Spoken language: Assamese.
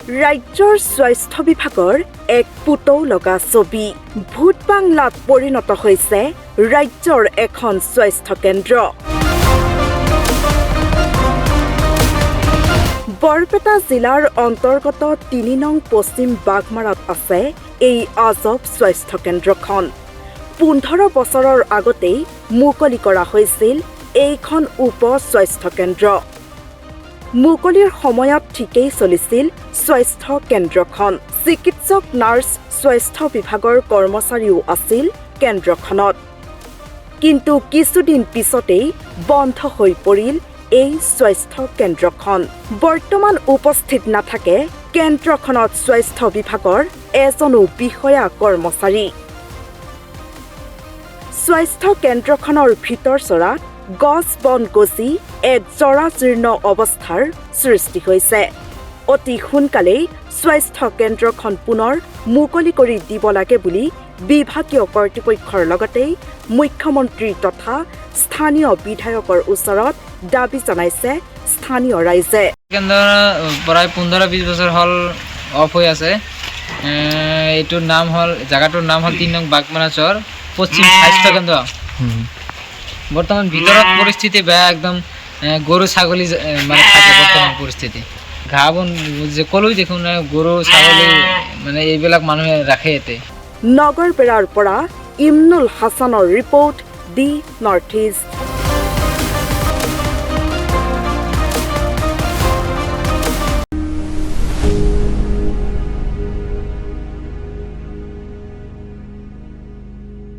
ৰাজ্যৰ স্বাস্থ্য বিভাগৰ এক পুতৌ লগা ছবি। ভূত বাংলাত পৰিণত হৈছে ৰাজ্যৰ এখন স্বাস্থ্য কেন্দ্ৰ। বৰপেটা জিলাৰ অন্তৰ্গত ৩ নং পশ্চিম বাগমাৰাত আছে এই আজব স্বাস্থ্য কেন্দ্ৰখন। ১৫ বছৰৰ আগতেই মুকলি কৰা হৈছিল এইখন উপ স্বাস্থ্য কেন্দ্ৰ। মুকলিৰ সময়ত ঠিকেই চলিছিল স্বাস্থ্য কেন্দ্ৰখন। চিকিৎসক, নাৰ্ছ, স্বাস্থ্য বিভাগৰ কৰ্মচাৰীও আছিল কেন্দ্ৰখনত। কিন্তু কিছুদিন পিছতেই বন্ধ হৈ পৰিল এই স্বাস্থ্য কেন্দ্ৰখন। বৰ্তমান উপস্থিত নাথাকে কেন্দ্ৰখনত স্বাস্থ্য বিভাগৰ এজনো বিষয়া কৰ্মচাৰী। স্বাস্থ্য কেন্দ্ৰখনৰ ভিতৰচৰাত গছ বন গজি এক জৰাজীৰ্ণ অৱস্থাৰ সৃষ্টি হৈছে। অতি সোনকালেই স্বাস্থ্য কেন্দ্ৰখন পুনৰ মুকলি কৰি দিব লাগে বুলি বিভাগীয় কৰ্তৃপক্ষৰ লগতে মুখ্যমন্ত্ৰী তথা স্থানীয় বিধায়কৰ ওচৰত দাবী জনাইছে স্থানীয় ৰাইজে। প্ৰায় 15-20 বছৰ হ'ল অফ হৈ আছে। এইটোৰ নাম হ'ল, জাগাটোৰ নাম হ'ল ৩ নং বাগমাৰা চৰ পশ্চিম স্বাস্থ্য কেন্দ্ৰ। বৰ্তমান ভিতৰত পৰিস্থিতি বেয়া, একদম গৰু ছাগলী মানে থাকে বৰ্তমান পৰিস্থিতি। ঘাঁহ বন যে ক'লৈ দেখোন গৰু ছাগলী মানে এইবিলাক মানুহে ৰাখে ইয়াতে। নগৰবেৰাৰ পৰা ইমনুল হাছানৰ ৰিপৰ্ট, দি নৰ্থ ইষ্ট।